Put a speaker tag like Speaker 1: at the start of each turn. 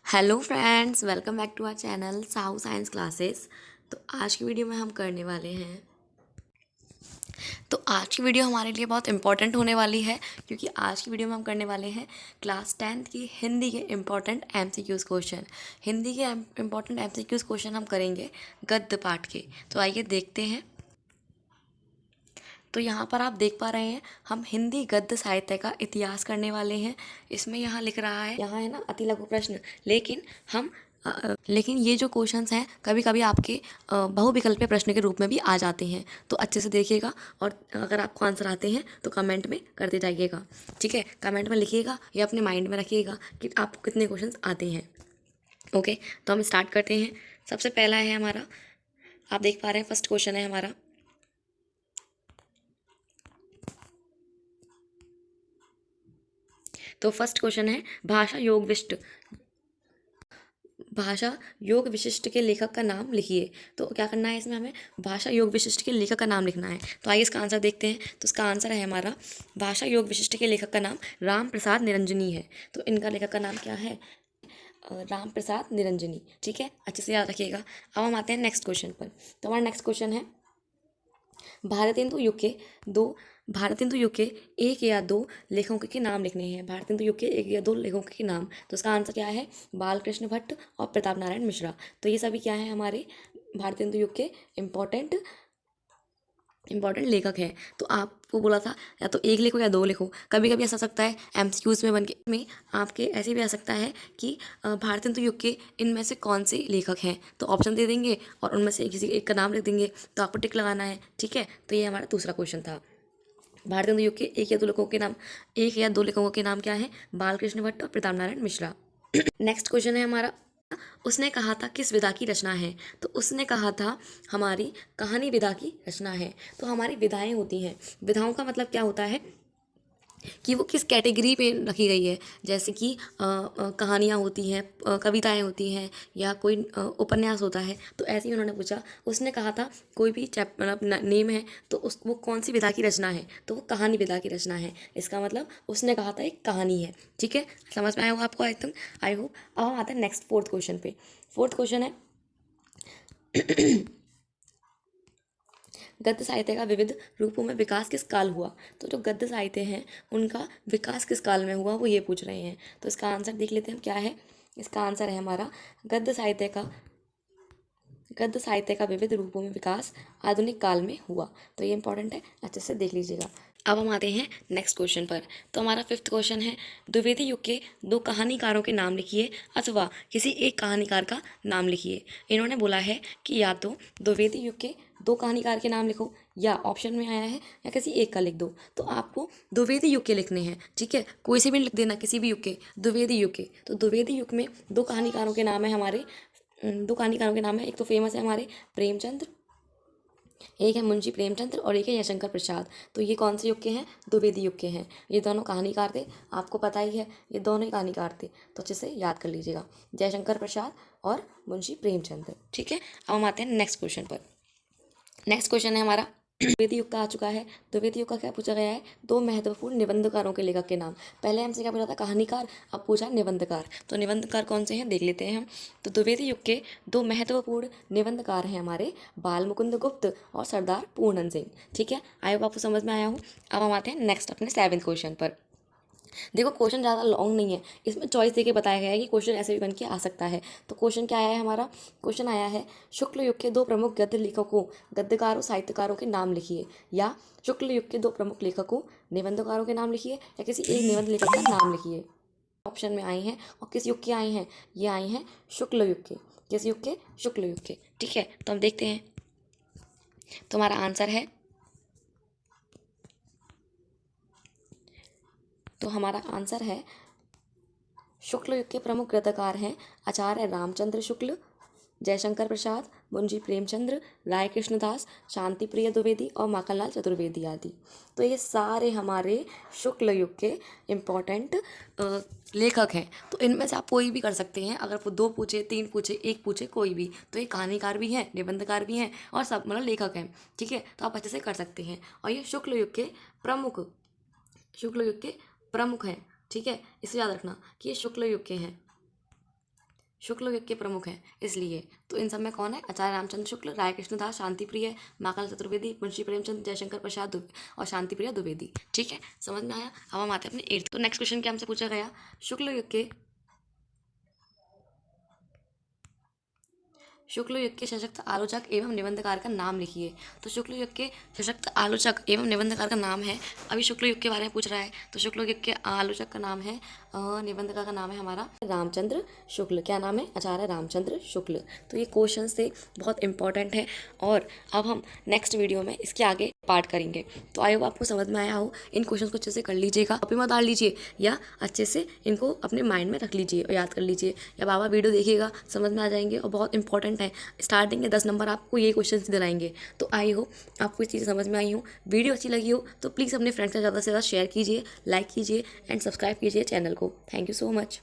Speaker 1: Hello friends, welcome back to our channel Sahu science classes. तो आज की वीडियो में हम करने वाले हैं आज की वीडियो हमारे लिए बहुत इंपॉर्टेंट होने वाली है, क्योंकि आज की वीडियो में हम करने वाले हैं क्लास 10th की हिंदी के इम्पॉर्टेंट एमसीक्यूज़ क्वेश्चन। हिंदी के इम्पॉर्टेंट एमसीक्यूज़ क्वेश्चन हम करेंगे गद्य पाठ के। तो आइए देखते हैं। तो यहाँ पर आप देख पा रहे हैं, हम हिंदी गद्य साहित्य का इतिहास करने वाले हैं। इसमें यहाँ लिख रहा है, यहाँ है ना अति लघु प्रश्न, लेकिन हम लेकिन ये जो क्वेश्चंस हैं कभी कभी आपके बहुविकल्पीय प्रश्न के रूप में भी आ जाते हैं। तो अच्छे से देखिएगा, और अगर आपको आंसर आते हैं तो कमेंट में करते जाइएगा। ठीक है, कमेंट में लिखिएगा या अपने माइंड में रखिएगा कि आपको कितने क्वेश्चंस आते हैं। ओके, तो हम स्टार्ट करते हैं। सबसे पहला है हमारा, आप देख पा रहे हैं, फर्स्ट क्वेश्चन है हमारा। तो फर्स्ट क्वेश्चन है, भाषा योग विशिष्ट के लेखक का नाम लिखिए। तो क्या करना है इसमें, हमें भाषा योग विशिष्ट के लेखक का नाम लिखना है। तो आइए इसका आंसर देखते हैं। तो इसका आंसर है हमारा, भाषा योग विशिष्ट के लेखक का नाम राम प्रसाद निरंजनी है। तो इनका लेखक का नाम क्या है? राम प्रसाद निरंजनी। ठीक है, अच्छे से याद रखिएगा। अब हम आते हैं नेक्स्ट क्वेश्चन पर। तो हमारा नेक्स्ट क्वेश्चन है, भारतेंदु युग के दो भारतेंदु युग के एक या दो लेखकों के नाम लिखने हैं। भारतेंदु युग के एक या दो लेखकों के नाम। तो इसका आंसर क्या है? बालकृष्ण भट्ट और प्रताप नारायण मिश्रा। तो ये सभी क्या है? हमारे भारतेंदु युग के इम्पोर्टेंट लेखक हैं। तो आपको बोला था या तो एक लिखो या दो लिखो। कभी कभी ऐसा हो सकता है एमसीक्यूज़ में में आपके ऐसे भी आ सकता है कि भारतेंदु युग के इनमें से कौन से लेखक हैं। तो ऑप्शन दे देंगे और उनमें से किसी एक का नाम लिख देंगे, तो आपको टिक लगाना है। ठीक है, तो ये हमारा दूसरा क्वेश्चन था। भारतेंदु युग के एक या दो लेखकों के नाम क्या है? बालकृष्ण भट्ट और प्रताप नारायण मिश्रा। नेक्स्ट क्वेश्चन है हमारा, उसने कहा था किस विधा की रचना है? तो उसने कहा था हमारी कहानी विधा की रचना है। तो हमारी विधाएं होती हैं। विधाओं का मतलब क्या होता है कि वो किस कैटेगरी पे रखी गई है। जैसे कि कहानियाँ होती हैं, कविताएं होती हैं, या कोई उपन्यास होता है। तो ऐसे ही उन्होंने पूछा, उसने कहा था कोई भी मतलब नेम है तो उस वो कौन सी विधा की रचना है? तो वो कहानी विधा की रचना है। इसका मतलब उसने कहा था एक कहानी है। ठीक है, समझ में आया होगा आपको, आई होप। अब हम आते हैं नेक्स्ट फोर्थ क्वेश्चन पे। फोर्थ क्वेश्चन है, गद्य साहित्य का विविध रूपों में विकास किस काल हुआ? तो जो गद्य साहित्य हैं उनका विकास किस काल में हुआ, वो ये पूछ रहे हैं। तो इसका आंसर देख लेते हैं क्या है। इसका आंसर है हमारा, गद्य साहित्य का विविध रूपों में विकास आधुनिक काल में हुआ। तो ये इंपॉर्टेंट है, अच्छे से देख लीजिएगा। अब हम आते हैं नेक्स्ट क्वेश्चन पर। तो हमारा फिफ्थ क्वेश्चन है, द्विवेदी युग के दो कहानीकारों के नाम लिखिए, अथवा किसी एक कहानीकार का नाम लिखिए। इन्होंने बोला है कि या तो द्विवेदी युग के दो कहानीकार के नाम लिखो, या ऑप्शन में आया है या किसी एक का लिख दो। तो आपको द्विवेदी युग के लिखने हैं। ठीक है, कोई से भी लिख देना, किसी भी युग के, द्विवेदी युग के। तो द्विवेदी युग में दो कहानीकारों के नाम है हमारे, दो कहानीकारों के नाम है। एक तो फेमस है हमारे प्रेमचंद्र, एक है मुंशी प्रेमचंद्र, और एक है जयशंकर प्रसाद। तो ये कौन से युग के हैं? द्विवेदी युग के हैं। ये दोनों कहानीकार थे, आपको पता ही है, ये दोनों ही कहानीकार थे। तो अच्छे से याद कर लीजिएगा, जयशंकर प्रसाद और मुंशी प्रेमचंद्र। ठीक है, अब हम आते हैं नेक्स्ट क्वेश्चन पर। नेक्स्ट क्वेश्चन है हमारा, द्विवेदी युग का आ चुका है। द्विवेदी युग का क्या पूछा गया है? दो महत्वपूर्ण निबंधकारों के लेखक के नाम। पहले हमसे क्या पूछा था? कहानीकार। अब पूछा निबंधकार। तो निबंधकार कौन से हैं देख लेते हैं हम। तो द्विवेदी युग के दो महत्वपूर्ण निबंधकार हैं हमारे, बाल मुकुंद गुप्त और सरदार पूर्णन सिंह। ठीक है, आई होप आपको समझ में आया हो। अब हम आते हैं नेक्स्ट अपने सेवेंथ क्वेश्चन पर। देखो, क्वेश्चन ज़्यादा लॉन्ग नहीं है, इसमें चॉइस देके बताया गया है कि क्वेश्चन ऐसे भी बन के आ सकता है। तो क्वेश्चन क्या आया है हमारा? क्वेश्चन आया है, शुक्ल युग के दो प्रमुख गद्य लेखकों, गद्यकारों, साहित्यकारों के नाम लिखिए। या शुक्ल युग के दो प्रमुख लेखकों, निबंधकारों के नाम लिखिए, या किसी एक निबंध लेखक का नाम लिखिए। ऑप्शन में आई हैं, और किस युग के आई हैं? ये आई हैं शुक्ल युग के। किस युग के? शुक्ल युग के। ठीक है, तो हम देखते हैं। तो हमारा आंसर है, तो हमारा आंसर है, शुक्ल युग के प्रमुख ग्रंथकार हैं आचार्य रामचंद्र शुक्ल, जयशंकर प्रसाद, मुंशी प्रेमचंद्र, राय कृष्णदास, शांति प्रिय द्विवेदी और माखनलाल चतुर्वेदी आदि। तो ये सारे हमारे शुक्ल युग के इम्पोर्टेंट लेखक हैं। तो इनमें से आप कोई भी कर सकते हैं। अगर वो दो पूछे, तीन पूछे, एक पूछे, कोई भी। तो ये कहानीकार भी हैं, निबंधकार भी हैं, और सब मतलब लेखक हैं। ठीक है, तो आप अच्छे से कर सकते हैं। और ये शुक्ल युग के प्रमुख हैं। ठीक है, इसे याद रखना कि ये शुक्ल युग के हैं। शुक्ल युग के प्रमुख हैं इसलिए। तो इन सब में कौन है? आचार्य रामचंद्र शुक्ल, राय कृष्णदास, शांति प्रिय, माखनलाल चतुर्वेदी, मुंशी प्रेमचंद, जयशंकर प्रसाद और शांति प्रिया द्विवेदी। ठीक है, समझ में आया। अब हम आते हैं अपने 8th। तो नेक्स्ट क्वेश्चन क्या हमसे पूछा गया? शुक्ल युग के सशक्त आलोचक एवं निबंधकार का नाम लिखिए। तो शुक्ल युग के सशक्त आलोचक एवं निबंधकार का नाम है, अभी शुक्ल युग के बारे में पूछ रहा है, तो शुक्ल युग के आलोचक का नाम है, निबंधकार का नाम है हमारा रामचंद्र शुक्ल। क्या नाम है? आचार्य रामचंद्र शुक्ल। तो ये क्वेश्चन से बहुत इंपॉर्टेंट है और अब हम नेक्स्ट वीडियो में इसके आगे पार्ट करेंगे। तो आई होप आपको समझ में आया हो। इन क्वेश्चन को अच्छे से कर लीजिएगा, कॉपी में डाल लीजिए या अच्छे से इनको अपने माइंड में रख लीजिए और याद कर लीजिए, या बाबा वीडियो देखिएगा, समझ में आ जाएंगे और बहुत इंपॉर्टेंट है। स्टार्टिंग के 10 नंबर आपको ये क्वेश्चन से दिलाएंगे। तो आई होप आपको ये चीज़ें समझ में आई हो। वीडियो अच्छी लगी हो तो प्लीज़ अपने फ्रेंड्स के ज़्यादा से ज़्यादा शेयर कीजिए, लाइक कीजिए एंड सब्सक्राइब कीजिए चैनल को। Thank you so much.